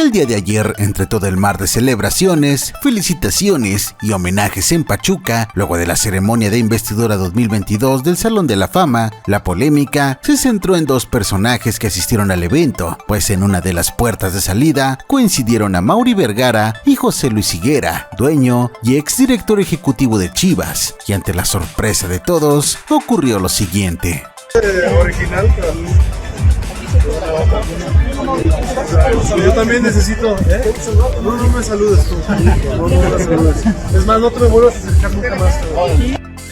El día de ayer, entre todo el mar de celebraciones, felicitaciones y homenajes en Pachuca, luego de la ceremonia de investidura 2022 del Salón de la Fama, la polémica se centró en dos personajes que asistieron al evento, pues en una de las puertas de salida coincidieron a Mauri Vergara y José Luis Higuera, dueño y exdirector ejecutivo de Chivas, y ante la sorpresa de todos, ocurrió lo siguiente. Original, yo también necesito, No me saludes tú. No me saludes. Es más, no te me vuelvas a acercar nunca más.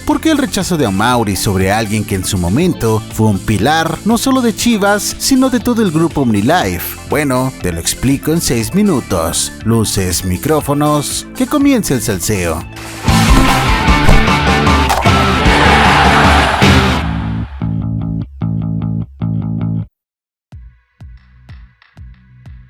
¿Por qué el rechazo de Amaury sobre alguien que en su momento fue un pilar no solo de Chivas, sino de todo el grupo OmniLife? Bueno, te lo explico en 6 minutos. Luces, micrófonos, que comience el salseo.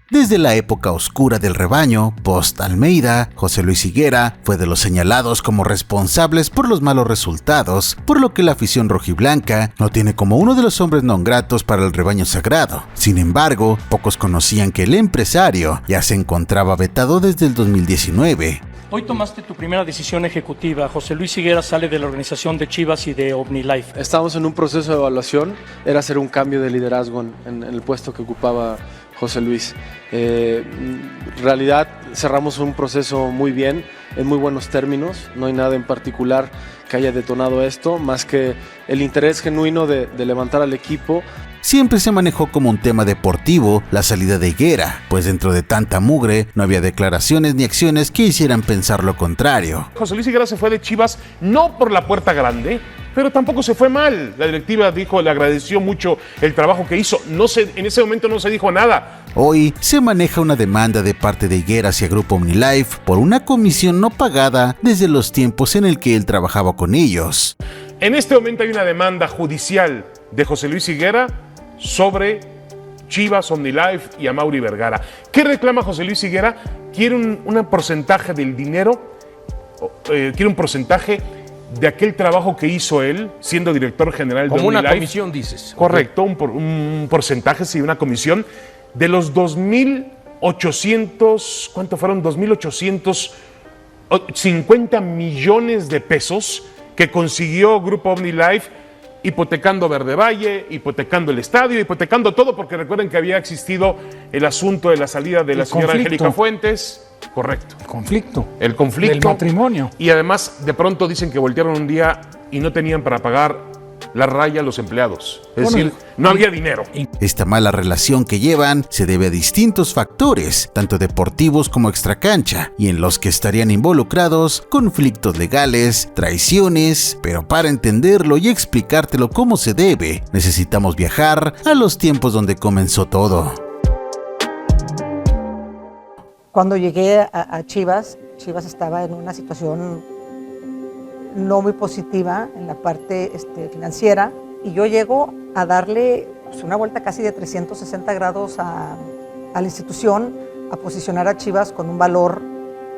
Desde la época oscura del rebaño, post Almeida, José Luis Higuera fue de los señalados como responsables por los malos resultados, por lo que la afición rojiblanca lo tiene como uno de los hombres non gratos para el rebaño sagrado. Sin embargo, pocos conocían que el empresario ya se encontraba vetado desde el 2019. Hoy tomaste tu primera decisión ejecutiva. José Luis Higuera sale de la organización de Chivas y de OmniLife. Estamos en un proceso de evaluación, era hacer un cambio de liderazgo en el puesto que ocupaba José Luis. En realidad cerramos un proceso muy bien, en muy buenos términos, no hay nada en particular que haya detonado esto, más que el interés genuino de levantar al equipo. Siempre se manejó como un tema deportivo la salida de Higuera, pues dentro de tanta mugre no había declaraciones ni acciones que hicieran pensar lo contrario. José Luis Higuera se fue de Chivas no por la puerta grande, pero tampoco se fue mal. La directiva dijo, le agradeció mucho el trabajo que hizo. En ese momento no se dijo nada. Hoy se maneja una demanda de parte de Higuera hacia Grupo OmniLife por una comisión no pagada desde los tiempos en el que él trabajaba con ellos. En este momento hay una demanda judicial de José Luis Higuera sobre Chivas, OmniLife y Amaury Vergara. ¿Qué reclama José Luis Higuera? Quiere un porcentaje del dinero, quiere un porcentaje de aquel trabajo que hizo él siendo director general de OmniLife. Como una comisión, dices. Correcto, un porcentaje, sí, una comisión de los 2.800, ¿cuánto fueron? 2.850 millones de pesos que consiguió Grupo OmniLife, hipotecando Verde Valle, hipotecando el estadio, hipotecando todo, porque recuerden que había existido el asunto de la salida de la señora Angélica Fuentes. Correcto. El conflicto. Del matrimonio. Y además, de pronto dicen que voltearon un día y no tenían para pagar la raya a los empleados. Es decir, no había dinero. Esta mala relación que llevan se debe a distintos factores, tanto deportivos como extracancha, y en los que estarían involucrados conflictos legales, traiciones, pero para entenderlo y explicártelo como se debe, necesitamos viajar a los tiempos donde comenzó todo. Cuando llegué a Chivas estaba en una situación no muy positiva en la parte financiera, y yo llego a darle una vuelta casi de 360 grados a la institución, a posicionar a Chivas con un valor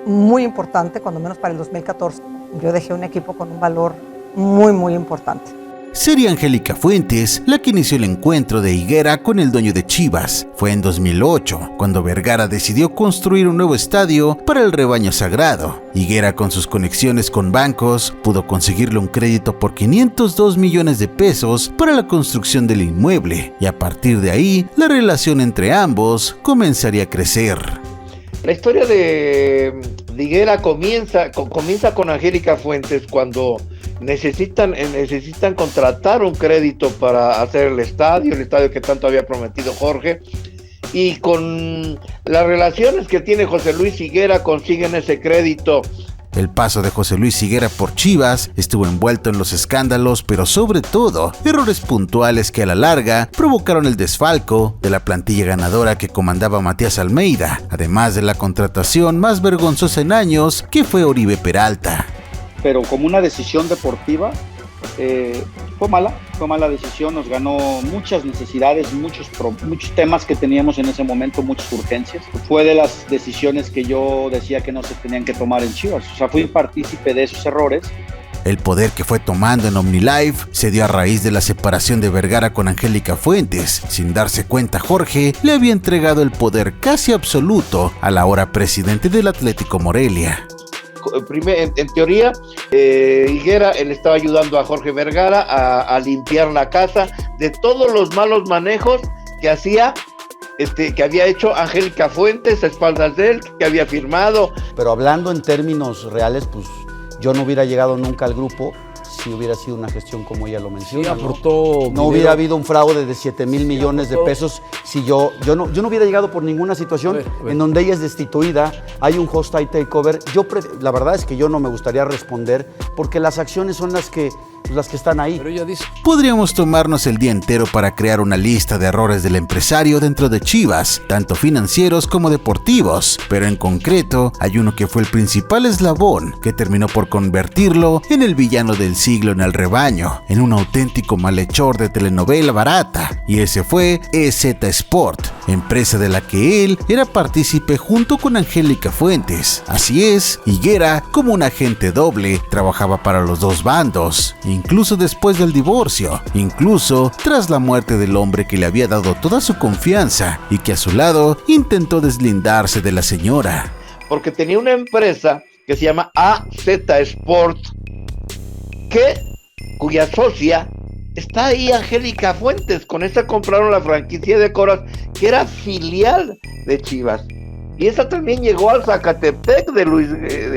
muy importante, cuando menos para el 2014. Yo dejé un equipo con un valor muy, muy importante. Sería Angélica Fuentes la que inició el encuentro de Higuera con el dueño de Chivas. Fue en 2008, cuando Vergara decidió construir un nuevo estadio para el rebaño sagrado. Higuera, con sus conexiones con bancos, pudo conseguirle un crédito por 502 millones de pesos para la construcción del inmueble, y a partir de ahí, la relación entre ambos comenzaría a crecer. La historia de Higuera comienza con Angélica Fuentes cuando necesitan contratar un crédito para hacer el estadio que tanto había prometido Jorge, y con las relaciones que tiene José Luis Higuera consiguen ese crédito. El paso de José Luis Higuera por Chivas estuvo envuelto en los escándalos, pero sobre todo errores puntuales que a la larga provocaron el desfalco de la plantilla ganadora que comandaba Matías Almeida, además de la contratación más vergonzosa en años, que fue Oribe Peralta. Pero como una decisión deportiva, fue mala decisión, nos ganó muchas necesidades, muchos temas que teníamos en ese momento, muchas urgencias. Fue de las decisiones que yo decía que no se tenían que tomar en Chivas, o sea, fui partícipe de esos errores, El poder que fue tomando en OmniLife se dio a raíz de la separación de Vergara con Angélica Fuentes. Sin darse cuenta, Jorge le había entregado el poder casi absoluto al ahora presidente del Atlético Morelia. En teoría, Higuera le estaba ayudando a Jorge Vergara a limpiar la casa de todos los malos manejos que hacía, que había hecho Angélica Fuentes a espaldas de él, que había firmado. Pero hablando en términos reales, pues yo no hubiera llegado nunca al grupo si hubiera sido una gestión como ella lo menciona. Sí, aportó no hubiera habido un fraude de 7,000 millones de pesos si yo no hubiera llegado por ninguna situación a ver. En donde ella es destituida, hay un hostile takeover. La verdad es que yo no me gustaría responder porque las acciones son las que están ahí. Pero ella dice... Podríamos tomarnos el día entero para crear una lista de errores del empresario dentro de Chivas, tanto financieros como deportivos, pero en concreto hay uno que fue el principal eslabón que terminó por convertirlo en el villano del siglo en el rebaño, en un auténtico malhechor de telenovela barata, y ese fue EZ Sport, empresa de la que él era partícipe junto con Angélica Fuentes. Así es, Higuera, como un agente doble, trabajaba para los dos bandos, incluso después del divorcio, incluso tras la muerte del hombre que le había dado toda su confianza y que a su lado intentó deslindarse de la señora. Porque tenía una empresa que se llama AZ Sport, cuya socia está ahí, Angélica Fuentes. Con esa compraron la franquicia de Coras, que era filial de Chivas. Y esa también llegó al Zacatepec de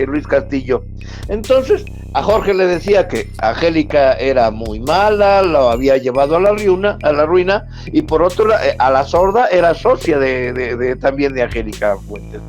Luis Castillo. Entonces, a Jorge le decía que Angélica era muy mala, lo había llevado a la ruina, y por otro lado, a la sorda era socia también de Angélica Fuentes.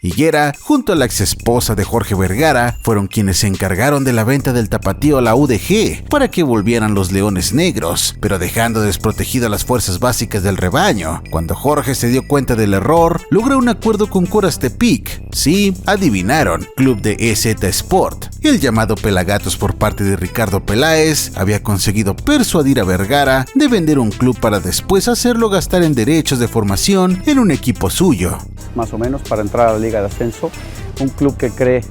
Higuera, junto a la ex esposa de Jorge Vergara, fueron quienes se encargaron de la venta del tapatío a la UDG para que volvieran los Leones Negros, pero dejando desprotegidas las fuerzas básicas del rebaño. Cuando Jorge se dio cuenta del error, logró un acuerdo con Coras Tepic. Sí, adivinaron, club de EZ Sport. El llamado Pelagatos por parte de Ricardo Peláez había conseguido persuadir a Vergara de vender un club para después hacerlo gastar en derechos de formación en un equipo suyo. Más o menos para entrar a la Liga de Ascenso, un club que cree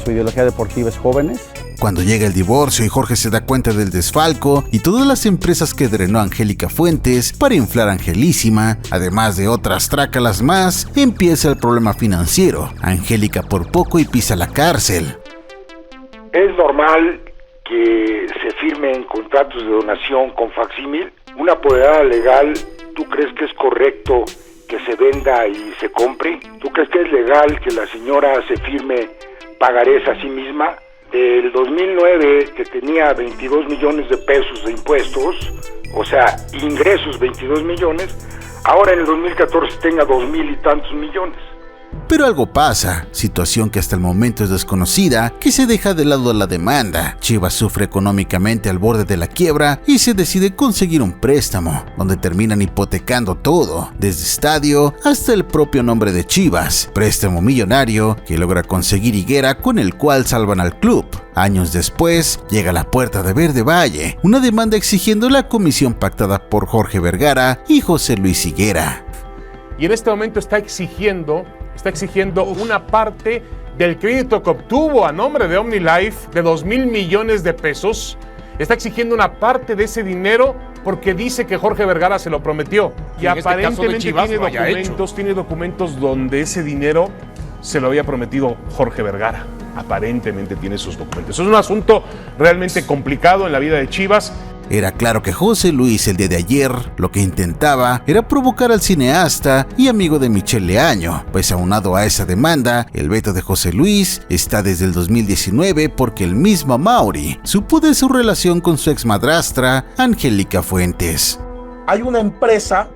su ideología deportiva es jóvenes. Cuando llega el divorcio y Jorge se da cuenta del desfalco y todas las empresas que drenó Angélica Fuentes para inflar a Angelísima, además de otras trácalas más, empieza el problema financiero. Angélica por poco y pisa la cárcel. Es normal que se firmen contratos de donación con facsímil. Una apoderada legal, ¿tú crees que es correcto que se venda y se compre? ¿Tú crees que es legal que la señora se firme pagarés a sí misma? Del 2009, que tenía 22 millones de pesos de impuestos, o sea, ingresos 22 millones, ahora en el 2014 tenga 2,000 y tantos millones. Pero algo pasa, situación que hasta el momento es desconocida, que se deja de lado la demanda. Chivas sufre económicamente al borde de la quiebra y se decide conseguir un préstamo, donde terminan hipotecando todo, desde estadio hasta el propio nombre de Chivas. Préstamo millonario que logra conseguir Higuera, con el cual salvan al club. Años después, llega a la puerta de Verde Valle una demanda exigiendo la comisión pactada por Jorge Vergara y José Luis Higuera. Y en este momento está exigiendo una parte del crédito que obtuvo a nombre de OmniLife de 2,000 millones de pesos. Está exigiendo una parte de ese dinero porque dice que Jorge Vergara se lo prometió. Y aparentemente tiene documentos donde ese dinero se lo había prometido Jorge Vergara. Aparentemente tiene esos documentos. Es un asunto realmente complicado en la vida de Chivas. Era claro que José Luis el día de ayer lo que intentaba era provocar al cineasta y amigo de Michelle Leaño, pues aunado a esa demanda, el veto de José Luis está desde el 2019 porque el mismo Amaury supo de su relación con su exmadrastra Angélica Fuentes. Hay una empresa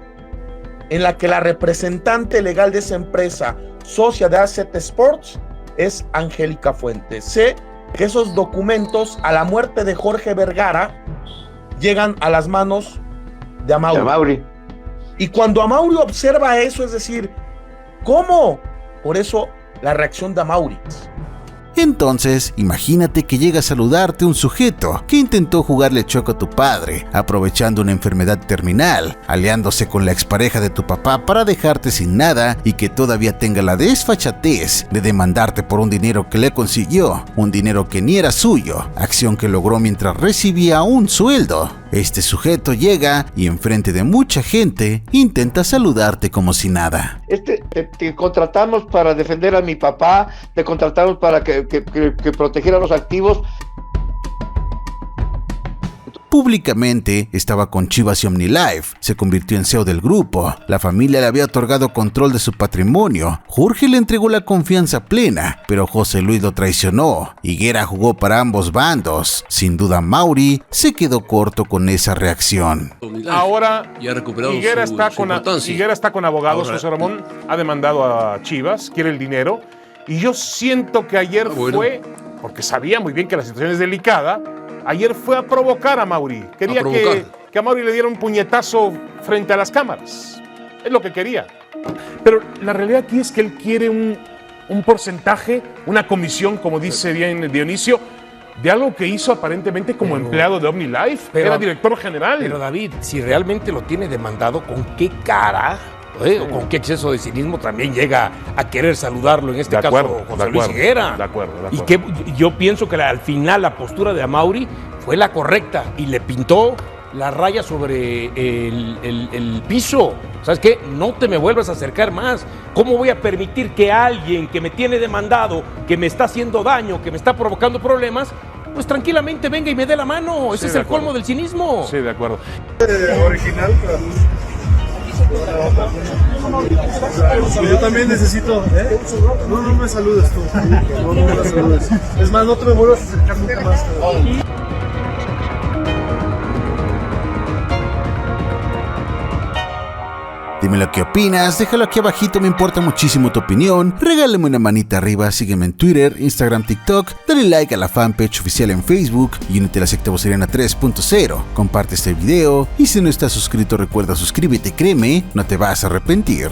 en la que la representante legal de esa empresa, socia de AZ Sports, es Angélica Fuentes. Sé que esos documentos a la muerte de Jorge Vergara llegan a las manos de Amaury. Y cuando Amaury observa eso, es decir, ¿cómo? Por eso la reacción de Amaury. Entonces, imagínate que llega a saludarte un sujeto que intentó jugarle choco a tu padre, aprovechando una enfermedad terminal, aliándose con la expareja de tu papá para dejarte sin nada y que todavía tenga la desfachatez de demandarte por un dinero que le consiguió, un dinero que ni era suyo, acción que logró mientras recibía un sueldo. Este sujeto llega y enfrente de mucha gente intenta saludarte como si nada. Te contratamos para defender a mi papá, te contratamos para que protegiera a los activos. Públicamente estaba con Chivas y OmniLife, se convirtió en CEO del grupo, la familia le había otorgado control de su patrimonio, Jorge le entregó la confianza plena, pero José Luis lo traicionó, Higuera jugó para ambos bandos, sin duda Mauri se quedó corto con esa reacción. Ahora Higuera está con abogados, José Ramón ha demandado a Chivas, quiere el dinero, y yo siento que ayer fue, porque sabía muy bien que la situación es delicada, ayer fue a provocar a Mauri. Quería que a Mauri le diera un puñetazo frente a las cámaras. Es lo que quería. Pero la realidad aquí es que él quiere un porcentaje, una comisión, como dice bien Dionisio, de algo que hizo aparentemente como empleado de OmniLife. Era director general. Pero David, si realmente lo tiene demandado, ¿con qué cara o con qué exceso de cinismo también llega a querer saludarlo, en este caso José Luis Higuera? De acuerdo. Y que yo pienso que al final la postura de Amaury fue la correcta y le pintó la raya sobre el piso. ¿Sabes qué? No te me vuelvas a acercar más. ¿Cómo voy a permitir que alguien que me tiene demandado, que me está haciendo daño, que me está provocando problemas, pues tranquilamente venga y me dé la mano? Ese es el colmo del cinismo. Sí, de acuerdo. Original, yo también necesito, No me saludes tú. No me saludes. Es más, no te me vuelvas a acercar nunca más. Dime lo que opinas, déjalo aquí abajito, me importa muchísimo tu opinión. Regálame una manita arriba, sígueme en Twitter, Instagram, TikTok, dale like a la fanpage oficial en Facebook y únete a la secta Voceriana 3.0. Comparte este video y si no estás suscrito recuerda suscríbete, créeme, no te vas a arrepentir.